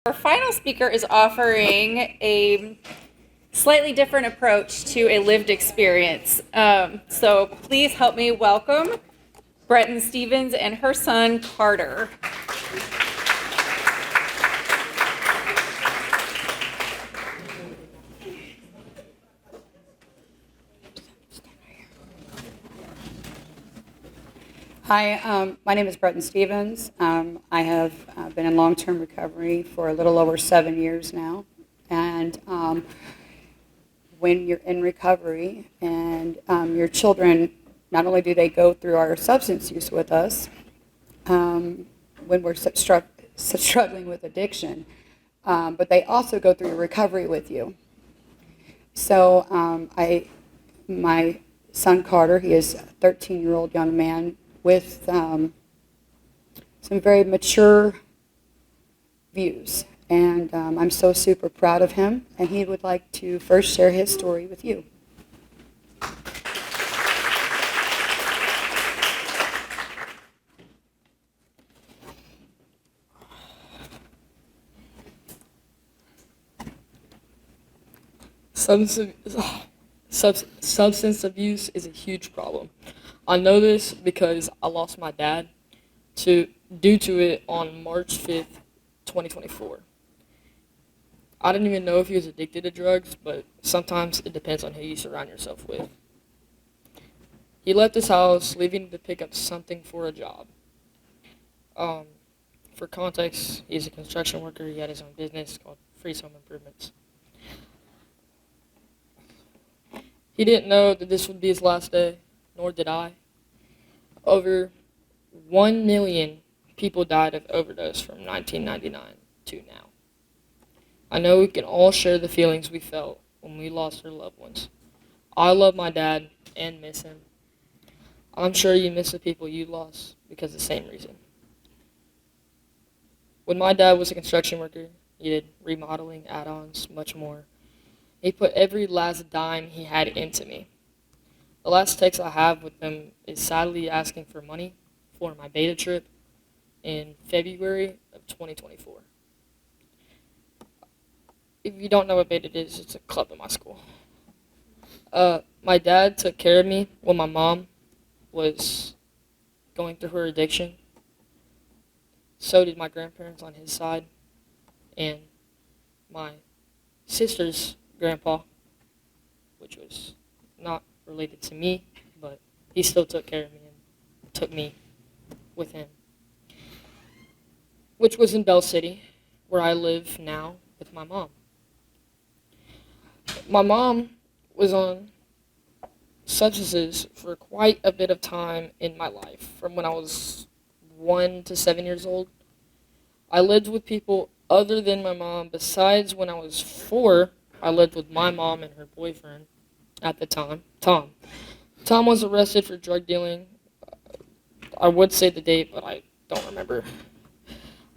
Our final speaker is offering a slightly different approach to a lived experience. So please help me welcome Bretton Stevens and her son, Carter. Hi, my name is Bretton Stevens. I have been in long-term recovery for a little over 7 years now. And when you're in recovery and your children, not only do they go through our substance use with us, when we're struggling with addiction, but they also go through recovery with you. So my son Carter, he is a 13-year-old young man with some very mature views. And I'm so super proud of him, and he would like to first share his story with you. Substance abuse is a huge problem. I know this because I lost my dad due to it on March 5th, 2024. I didn't even know if he was addicted to drugs, but sometimes it depends on who you surround yourself with. He left his house, leaving to pick up something for a job. For context, he's a construction worker. He had his own business called Freeze Home Improvements. He didn't know that this would be his last day, nor did I. Over 1 million people died of overdose from 1999 to now. I know we can all share the feelings we felt when we lost our loved ones. I love my dad and miss him. I'm sure you miss the people you lost because of the same reason. When my dad was a construction worker, he did remodeling, add-ons, much more. He put every last dime he had into me. The last text I have with him is sadly asking for money for my beta trip in February of 2024. If you don't know what beta is, it's a club at my school. My dad took care of me when my mom was going through her addiction. So did my grandparents on his side, and my sister's grandpa, which was not related to me, but he still took care of me and took me with him, which was in Bell City, where I live now with my mom. My mom was on substances for quite a bit of time in my life, from when I was 1 to 7 years old. I lived with people other than my mom. Besides, when I was 4, I lived with my mom and her boyfriend at the time, Tom. Tom was arrested for drug dealing. I would say the date, but I don't remember.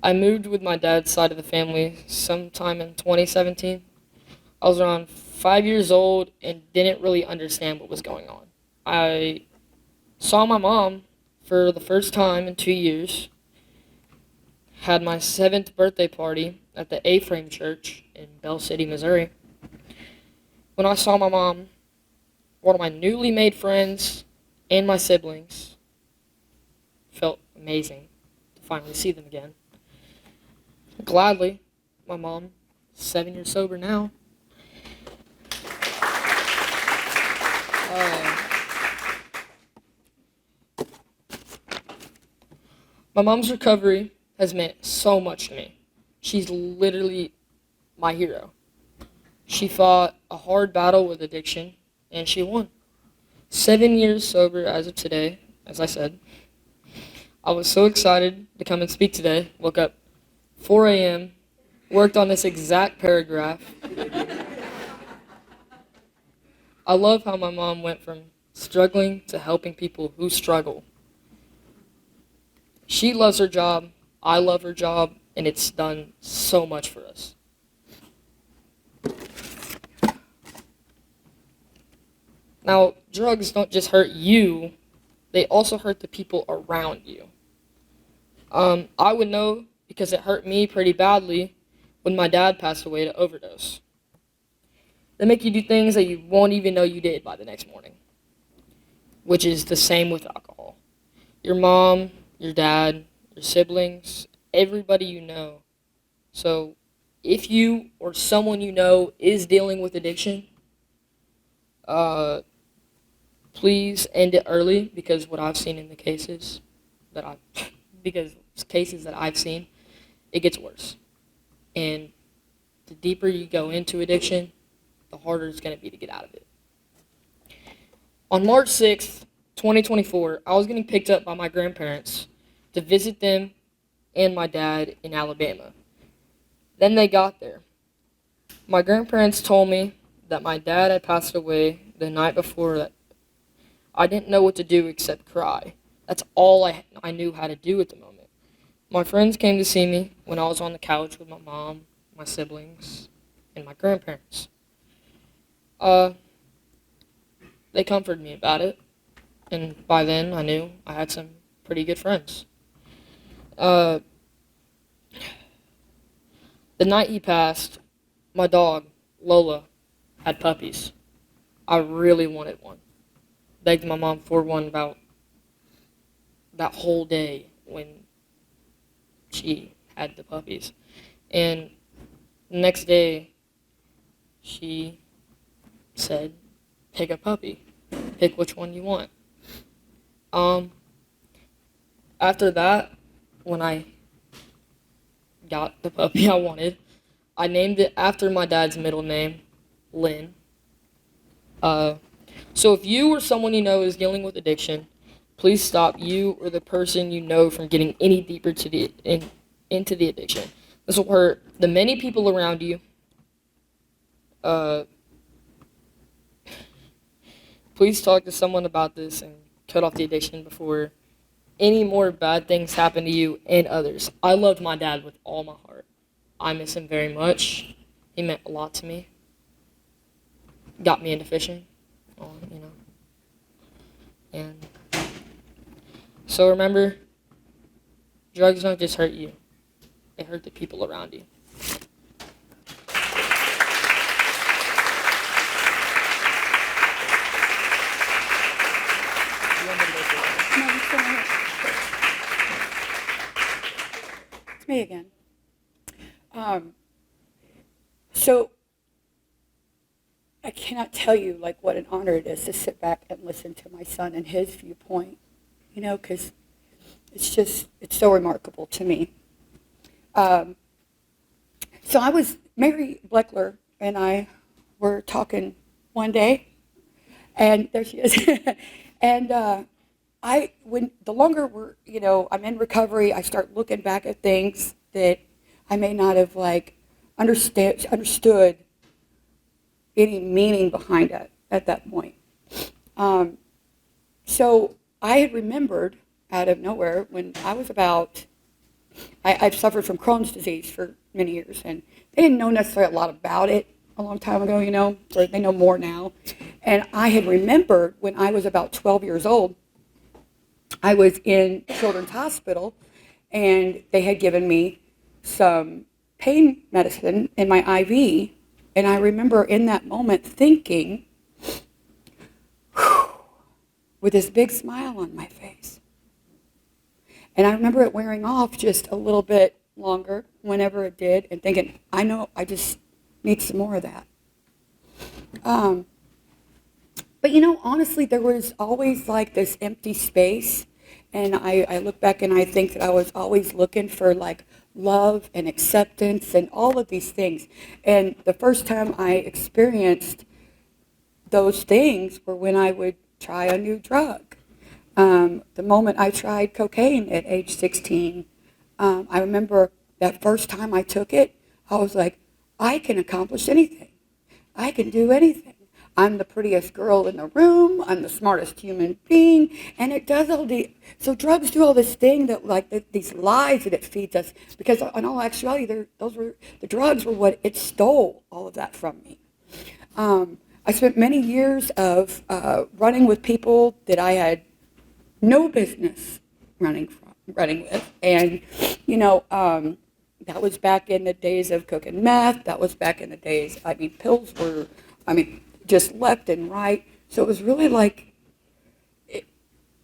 I moved with my dad's side of the family sometime in 2017. I was around 5 years old and didn't really understand what was going on. I saw my mom for the first time in 2 years, had my 7th birthday party at the A-Frame Church in Bell City, Missouri. When I saw my mom, one of my newly made friends, and my siblings, felt amazing to finally see them again. Gladly, my mom, 7 years sober now. My mom's recovery has meant so much to me. She's literally my hero. She fought a hard battle with addiction, and she won. 7 years sober as of today, as I said. I was so excited to come and speak today. Woke up 4 a.m., worked on this exact paragraph. I love how my mom went from struggling to helping people who struggle. She loves her job, I love her job, and it's done so much for us. Now, drugs don't just hurt you, they also hurt the people around you. I would know because it hurt me pretty badly when my dad passed away to overdose. They make you do things that you won't even know you did by the next morning, which is the same with alcohol. Your mom, your dad, your siblings, everybody you know. So if you or someone you know is dealing with addiction, please end it early, because what I've seen in the cases that I've seen, it gets worse. And the deeper you go into addiction, the harder it's going to be to get out of it. On March 6th, 2024, I was getting picked up by my grandparents to visit them and my dad in Alabama. Then they got there. My grandparents told me that my dad had passed away the night before. That I didn't know what to do except cry. That's all I knew how to do at the moment. My friends came to see me when I was on the couch with my mom, my siblings, and my grandparents. They comforted me about it, and by then I knew I had some pretty good friends. The night he passed, my dog, Lola, had puppies. I really wanted one. Begged my mom for one about that whole day when she had the puppies. And the next day, she said, pick a puppy. Pick which one you want. After that, when I got the puppy I wanted, I named it after my dad's middle name, Lynn. So if you or someone you know is dealing with addiction, please stop you or the person you know from getting any deeper into the addiction. This will hurt the many people around you. Please talk to someone about this and cut off the addiction before any more bad things happen to you and others. I loved my dad with all my heart. I miss him very much. He meant a lot to me. Got me into fishing, And so remember, drugs don't just hurt you. They hurt the people around you. It's me again. So I cannot tell you what an honor it is to sit back and listen to my son and his viewpoint, because it's so remarkable to me. So Mary Bleckler and I were talking one day, and there she is. And when the longer I'm in recovery, I start looking back at things that I may not have understood any meaning behind it at that point. So I had remembered out of nowhere when I was I've suffered from Crohn's disease for many years, and they didn't know necessarily a lot about it a long time ago, so they know more now. And I had remembered when I was about 12 years old, I was in Children's Hospital, and they had given me some pain medicine in my IV, and I remember in that moment thinking, with this big smile on my face. And I remember it wearing off just a little bit longer whenever it did, and thinking, I know I just need some more of that. But honestly, there was always this empty space, and I look back and I think that I was always looking for love and acceptance and all of these things. And the first time I experienced those things were when I would try a new drug. The moment I tried cocaine at age 16, I remember that first time I took it, I was like, I can accomplish anything. I can do anything. I'm the prettiest girl in the room. I'm the smartest human being. And it does so drugs do all this thing that these lies that it feeds us, because in all actuality, the drugs were what it stole all of that from me. I spent many years of running with people that I had no business running with, and that was back in the days of cooking meth. That was back in the days, pills were, just left and right. So it was really like,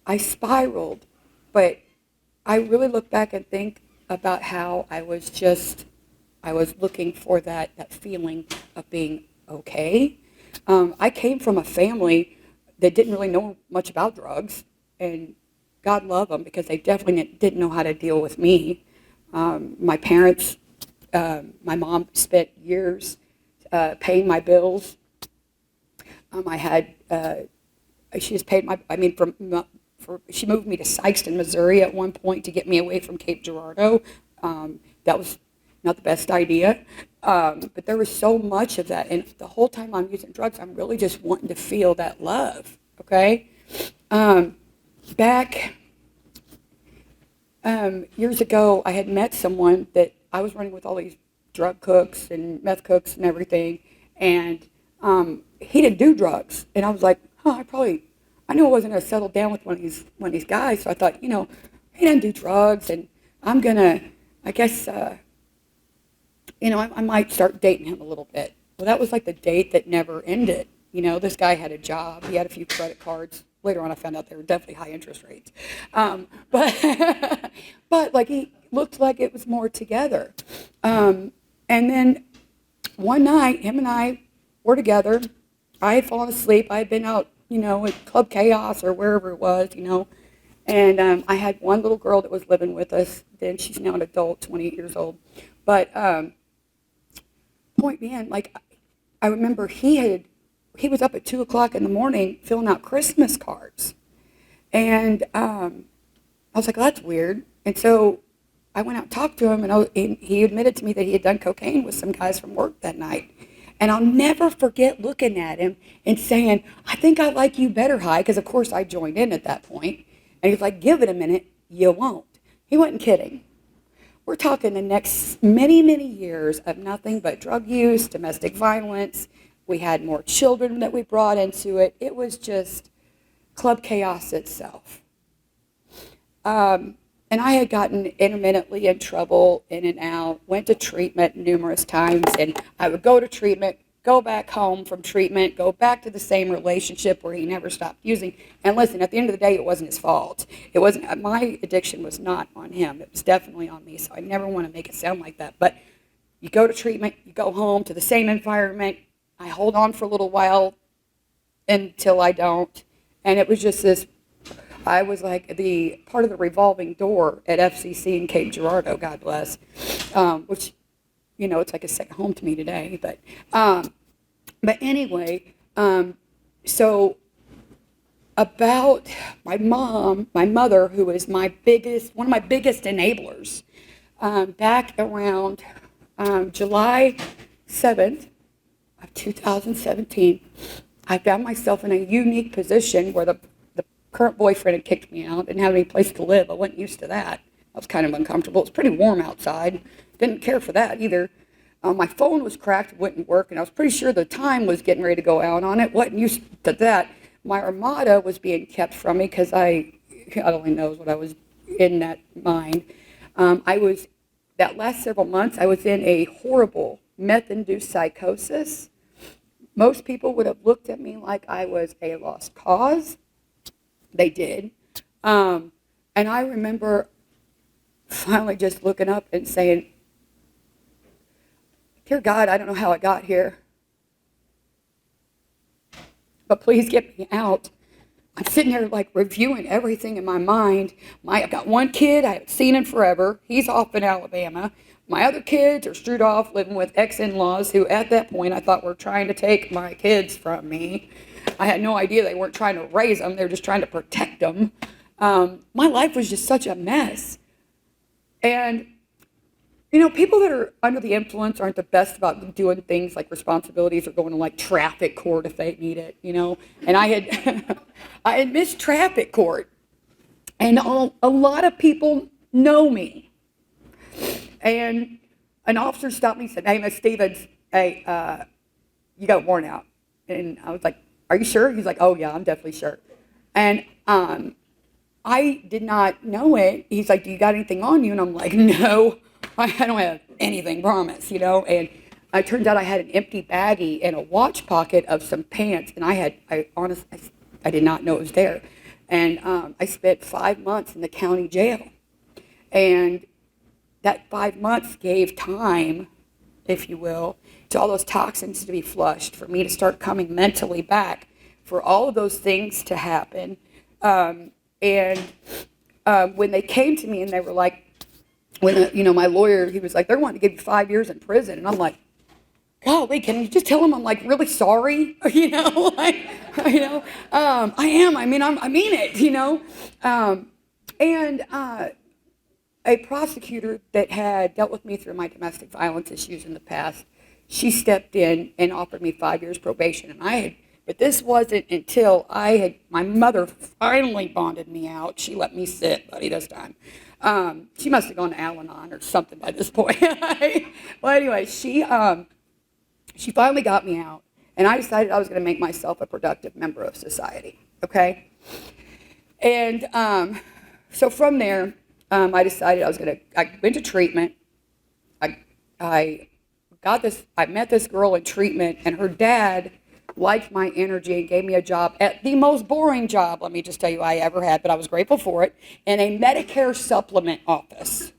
I spiraled. But I really look back and think about how I was looking for that feeling of being okay. I came from a family that didn't really know much about drugs, and God love them because they definitely didn't know how to deal with me. My parents, my mom spent years paying my bills. I had, she just paid my, she moved me to Sikeston, Missouri at one point to get me away from Cape Girardeau. That was not the best idea. But there was so much of that. And the whole time I'm using drugs, I'm really just wanting to feel that love, okay? Back years ago, I had met someone that I was running with all these drug cooks and meth cooks and everything. And he didn't do drugs. And I was like, I knew I wasn't going to settle down with one of these guys. So I thought, he doesn't do drugs. And I'm going to, I guess, I might start dating him a little bit. Well, that was like the date that never ended. This guy had a job. He had a few credit cards. Later on, I found out they were definitely high interest rates. But like he looked like it was more together. And then one night, him and I were together. I had fallen asleep. I had been out, at Club Chaos or wherever it was, And I had one little girl that was living with us. Then she's now an adult, 28 years old. But point being, like, I remember he was up at 2 o'clock in the morning filling out Christmas cards. And I was like, well, that's weird. And so I went out and talked to him, and he admitted to me that he had done cocaine with some guys from work that night. And I'll never forget looking at him and saying, I think I like you better, High, because of course I joined in at that point. And he's like, give it a minute, you won't. He wasn't kidding. We're talking the next many, many years of nothing but drug use, domestic violence. We had more children that we brought into it. It was just Club Chaos itself. And I had gotten intermittently in trouble, in and out, went to treatment numerous times, and I would go to treatment, go back home from treatment, go back to the same relationship where he never stopped using. And listen, at the end of the day, it wasn't his fault. It wasn't, my addiction was not on him. It was definitely on me, so I never want to make it sound like that. But you go to treatment, you go home to the same environment. I hold on for a little while until I don't. And it was just this, I was like the part of the revolving door at FCC in Cape Girardeau, God bless, which, it's like a second home to me today. But anyway, so about my mother, who is one of my biggest enablers, back around July 7th of 2017, I found myself in a unique position where the current boyfriend had kicked me out, didn't have any place to live. I wasn't used to that. I was kind of uncomfortable. It was pretty warm outside. Didn't care for that either. My phone was cracked, wouldn't work, and I was pretty sure the time was getting ready to go out on it. Wasn't used to that. My Armada was being kept from me because God only knows what I was in that mind. That last several months, I was in a horrible meth-induced psychosis. Most people would have looked at me like I was a lost cause. They did. And I remember finally just looking up and saying, dear God, I don't know how I got here, but please get me out. I'm sitting here like reviewing everything in my mind. I've got one kid I haven't seen in forever. He's off in Alabama. My other kids are straight off living with ex-in-laws who at that point I thought were trying to take my kids from me. I had no idea they weren't trying to raise them. They were just trying to protect them. My life was just such a mess. And, people that are under the influence aren't the best about doing things like responsibilities or going to like traffic court if they need it, And I had missed traffic court. And a lot of people know me. And an officer stopped me and said, hey, Miss Stevens, hey, you got worn out. And I was like, are you sure? He's like, oh, yeah, I'm definitely sure. And I did not know it. He's like, do you got anything on you? And I'm like, no, I don't have anything, promise, and it turned out I had an empty baggie and a watch pocket of some pants, and I honestly, I did not know it was there. And I spent 5 months in the county jail. And that 5 months gave time, if you will, to all those toxins to be flushed, for me to start coming mentally back, for all of those things to happen. And when they came to me and they were like, my lawyer, he was like, they're wanting to give you 5 years in prison. And I'm like, golly, can you just tell them I'm like really sorry? I am. I mean it, And a prosecutor that had dealt with me through my domestic violence issues in the past, she stepped in and offered me 5 years probation. But this wasn't until my mother finally bonded me out. She let me sit, buddy, this time. She must have gone to Al-Anon or something by this point. Well, anyway, she finally got me out, and I decided I was going to make myself a productive member of society, okay? And so from there, I decided I went to treatment. I met this girl in treatment, and her dad liked my energy and gave me a job at the most boring job, let me just tell you, I ever had, but I was grateful for it, in a Medicare supplement office.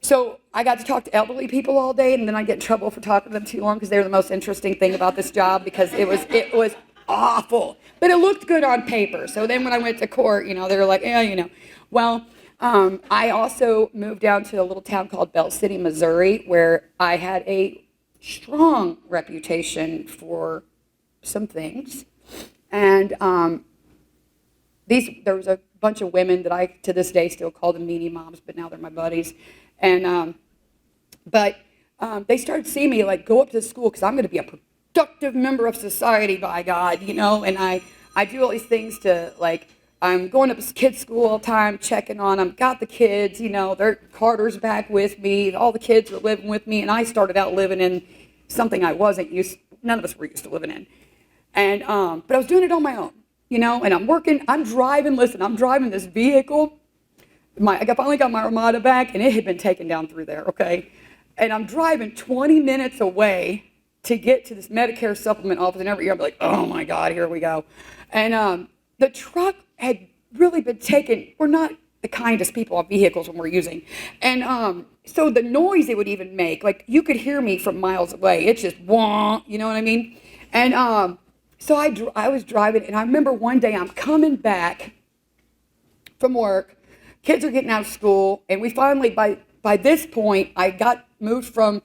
So I got to talk to elderly people all day, and then I get in trouble for talking to them too long because they were the most interesting thing about this job, because it was awful. But it looked good on paper. So then when I went to court, they were like, yeah, Well, I also moved down to a little town called Bell City, Missouri, where I had a strong reputation for some things. And there was a bunch of women that I, to this day, still call them meanie moms, but now they're my buddies. And they started seeing me like go up to the school because I'm going to be a productive member of society, by God, And I do all these things to, like, I'm going up to kids' school all the time, checking on them. Got the kids, their Carter's back with me. All the kids were living with me, and I started out living in something I wasn't used. None of us were used to living in. And but I was doing it on my own, And I'm working. I'm driving. Listen, I'm driving this vehicle. I finally got my Armada back, and it had been taken down through there. Okay, and I'm driving 20 minutes away to get to this Medicare supplement office, and every year I'm like, oh my God, here we go. And the truck had really been taken. We're not the kindest people on vehicles when we're using. And so the noise it would even make, like you could hear me from miles away. It's just wah, you know what I mean? And so I was driving, and I remember one day I'm coming back from work. Kids are getting out of school, and we finally, by this point, I got moved from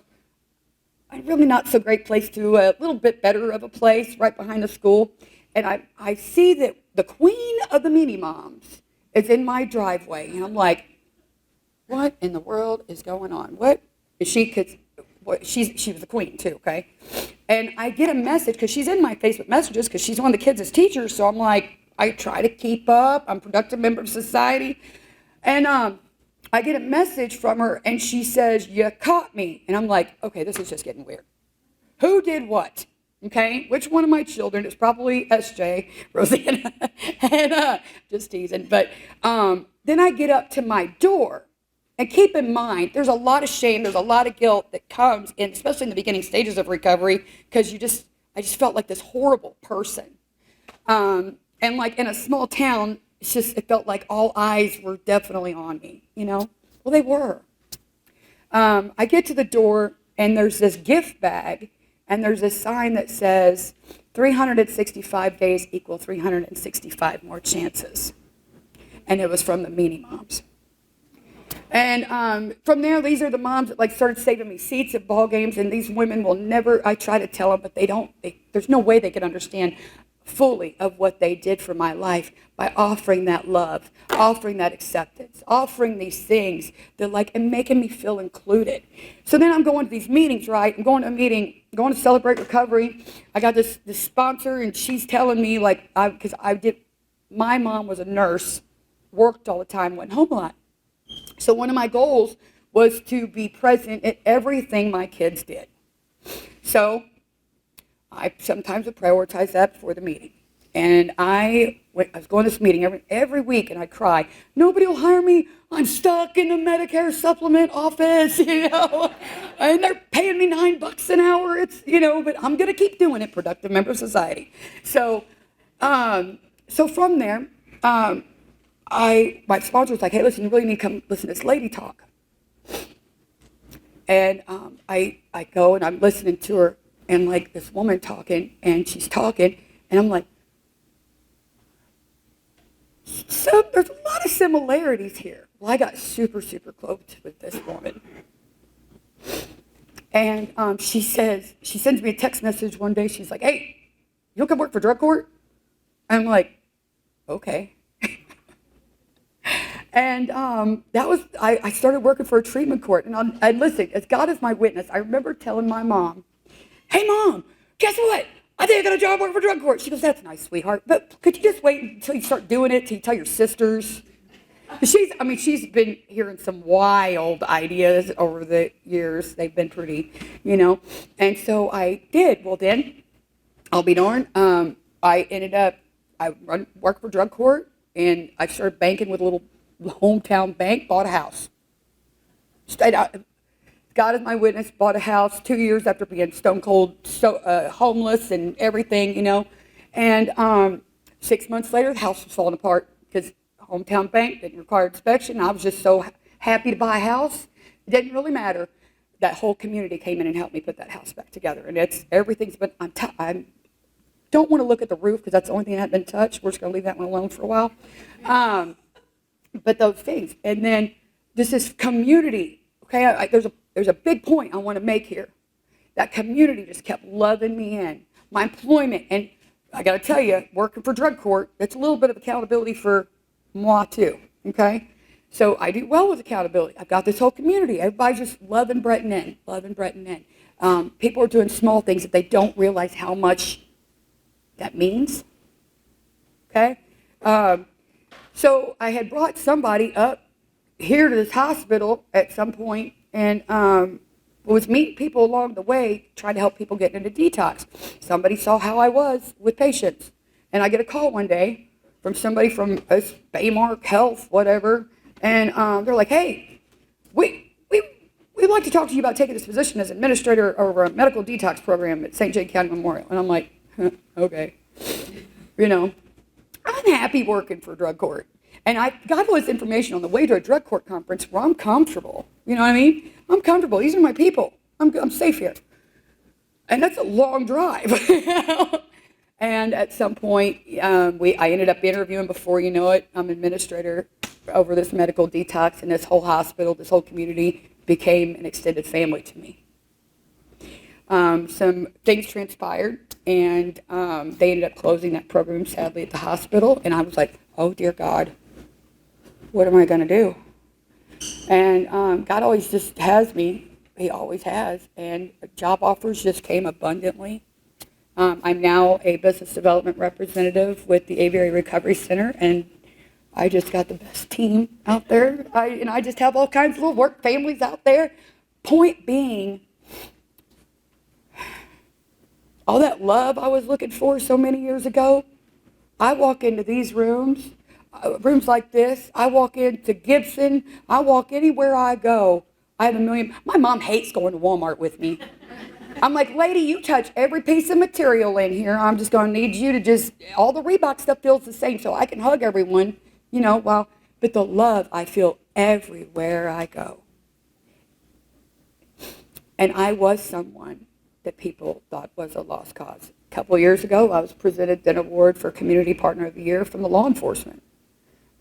a really not so great place to a little bit better of a place right behind the school. And I see that the queen of the meanie moms is in my driveway. And I'm like, what in the world is going on? What is she? She was the queen too, okay? And I get a message, because she's in my Facebook messages, because she's one of the kids' teachers. So I'm like, I try to keep up. I'm a productive member of society. And I get a message from her, and she says, you caught me. And I'm like, okay, this is just getting weird. Who did what? Okay, which one of my children? It's probably SJ, Rosanna, and just teasing. But then I get up to my door, and keep in mind, there's a lot of shame, there's a lot of guilt that comes in, especially in the beginning stages of recovery, because I just felt like this horrible person. And like in a small town, it felt like all eyes were definitely on me, Well, they were. I get to the door, and there's this gift bag, and there's a sign that says 365 days equal 365 more chances. And it was from the meanie moms. And from there, these are the moms that started saving me seats at ball games, and these women will never, I try to tell them, but there's no way they could understand fully of what they did for my life by offering that love, offering that acceptance, offering these things that and making me feel included. So then I'm going to these meetings, right? I'm going to a meeting, going to Celebrate Recovery. I got this sponsor, and she's telling me because my mom was a nurse, worked all the time, went home a lot. So one of my goals was to be present at everything my kids did. So I sometimes would prioritize that before the meeting. And I was going to this meeting every week, and I'd cry, nobody will hire me. I'm stuck in the Medicare supplement office, and they're paying me $9 an hour. It's, but I'm going to keep doing it, productive member of society. So, so from there, my sponsor was like, hey, listen, you really need to come listen to this lady talk. And I go and I'm listening to her, and like this woman talking, and she's talking, and I'm like, so there's a lot of similarities here. Well, I got super, super close with this woman. And she sends me a text message one day. She's like, hey, you don't come work for drug court? I'm like, okay. And that was, I started working for a treatment court. And listen, as God is my witness, I remember telling my mom, hey, Mom, guess what? I think I got a job working for drug court. She goes, that's nice, sweetheart. But could you just wait until you start doing it, till you tell your sisters? She's been hearing some wild ideas over the years. They've been pretty, And so I did. Well, then, I'll be darned. I worked for drug court, and I started banking with a little hometown bank, bought a house. God is my witness, bought a house 2 years after being stone cold, homeless and everything, And 6 months later, the house was falling apart because hometown bank didn't require inspection. I was just so happy to buy a house. It didn't really matter. That whole community came in and helped me put that house back together. And everything's been, I don't want to look at the roof because that's the only thing that hasn't been touched. We're just going to leave that one alone for a while. But those things. And then this community, okay, there's a big point I want to make here. That community just kept loving me in. My employment, and I got to tell you, working for drug court, that's a little bit of accountability for moi too, okay? So I do well with accountability. I've got this whole community. Everybody's just loving Bretton in. People are doing small things that they don't realize how much that means, okay? So I had brought somebody up here to this hospital at some point, and was meeting people along the way, trying to help people get into detox. Somebody saw how I was with patients, and I get a call one day from somebody from Baymark Health, whatever, and they're like, hey, we'd like to talk to you about taking this position as administrator over a medical detox program at St. Jane County Memorial. And I'm like, okay. I'm happy working for drug court. And I got all this information on the way to a drug court conference where I'm comfortable. You know what I mean? I'm comfortable. These are my people. I'm safe here. And that's a long drive. And at some point, I ended up interviewing before you know it. I'm administrator over this medical detox, and this whole hospital, this whole community became an extended family to me. Some things transpired, and they ended up closing that program, sadly, at the hospital. And I was like, oh, dear God, what am I going to do? And God always just has me. He always has. And job offers just came abundantly. I'm now a business development representative with the Aviary Recovery Center, and I just got the best team out there. I just have all kinds of little work families out there. Point being, all that love I was looking for so many years ago, I walk into these rooms like this. I walk into Gibson. I walk anywhere I go. I have a million. My mom hates going to Walmart with me. I'm like, lady, you touch every piece of material in here. I'm just going to need you to all the Reebok stuff feels the same so I can hug everyone, but the love I feel everywhere I go. And I was someone that people thought was a lost cause. A couple of years ago, I was presented an award for Community Partner of the Year from the law enforcement.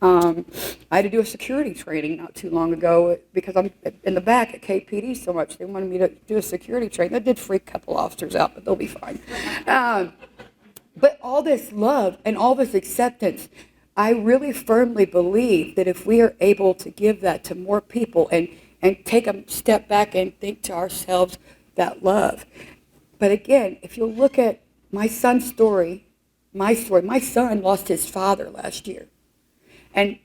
I had to do a security training not too long ago because I'm in the back at KPD so much. They wanted me to do a security training. That did freak a couple officers out, but they'll be fine. But all this love and all this acceptance, I really firmly believe that if we are able to give that to more people and take a step back and think to ourselves that love. But again, if you look at my son's story, my son lost his father last year. And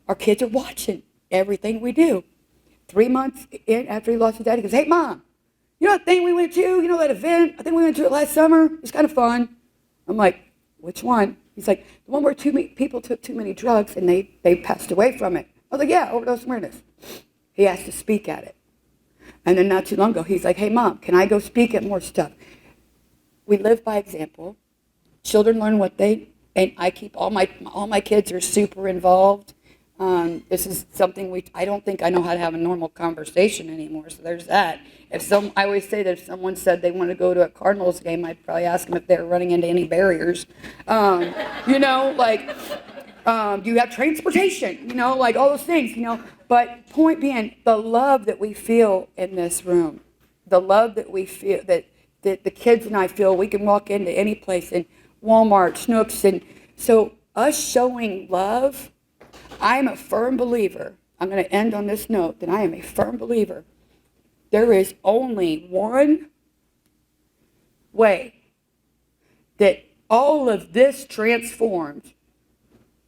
our kids are watching everything we do. 3 months in after he lost his dad, he goes, hey, Mom, you know that thing we went to? You know that event? I think we went to it last summer. It was kind of fun. I'm like, which one? He's like, the one where people took too many drugs and they passed away from it. I was like, yeah, overdose awareness. He asked to speak at it. And then not too long ago, he's like, hey, Mom, can I go speak at more stuff? We live by example. Children learn and I keep all my kids are super involved. This is something I don't think I know how to have a normal conversation anymore, so there's that. I always say that if someone said they want to go to a Cardinals game, I'd probably ask them if they're running into any barriers. You know, like, do you have transportation? You know, like all those things, you know. But point being, the love that we feel in this room, the love that we feel, that the kids and I feel, we can walk into any place, in Walmart, Snooks, and so us showing love, I'm a firm believer, I'm going to end on this note, that I am a firm believer. There is only one way that all of this transformed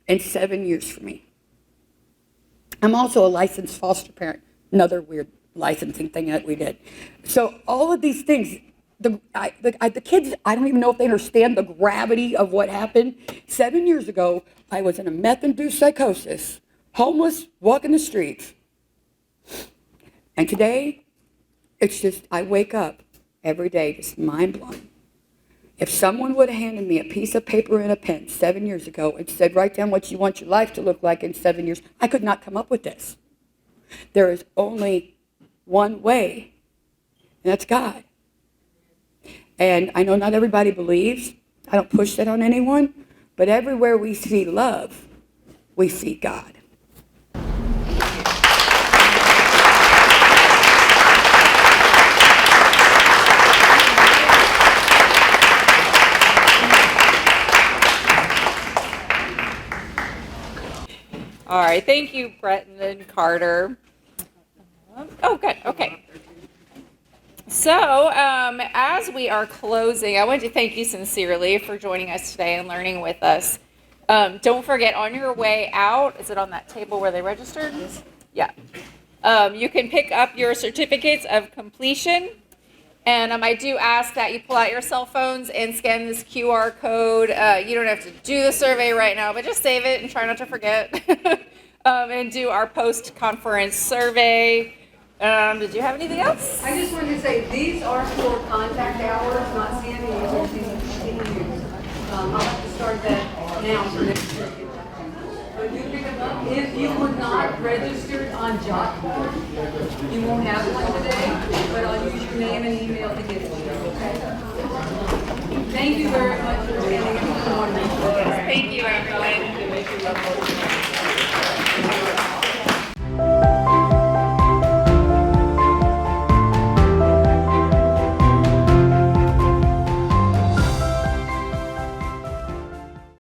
in 7 years for me. I'm also a licensed foster parent, another weird licensing thing that we did. So all of these things, the kids, I don't even know if they understand the gravity of what happened. 7 years ago, I was in a meth-induced psychosis, homeless, walking the streets. And today, it's just, I wake up every day just mind blown. If someone would have handed me a piece of paper and a pen 7 years ago and said, write down what you want your life to look like in 7 years, I could not come up with this. There is only one way, and that's God. And I know not everybody believes. I don't push that on anyone. But everywhere we see love, we see God. All right, thank you, Bretton and Carter. Oh, good, okay. So, as we are closing, I want to thank you sincerely for joining us today and learning with us. Don't forget, on your way out, is it on that table where they registered? Yes. Yeah. You can pick up your certificates of completion. And I do ask that you pull out your cell phones and scan this QR code. You don't have to do the survey right now, but just save it and try not to forget. And do our post-conference survey. Did you have anything else? I just wanted to say, these are for contact hours, not CMEs or CMUs. I'll have to start that now for next week. But you pick them up. If you were not registered on Jot Board, you won't have one today, but I'll use your name and email to get it to you, okay? Thank you very much for standing up this morning. Thank you, everyone.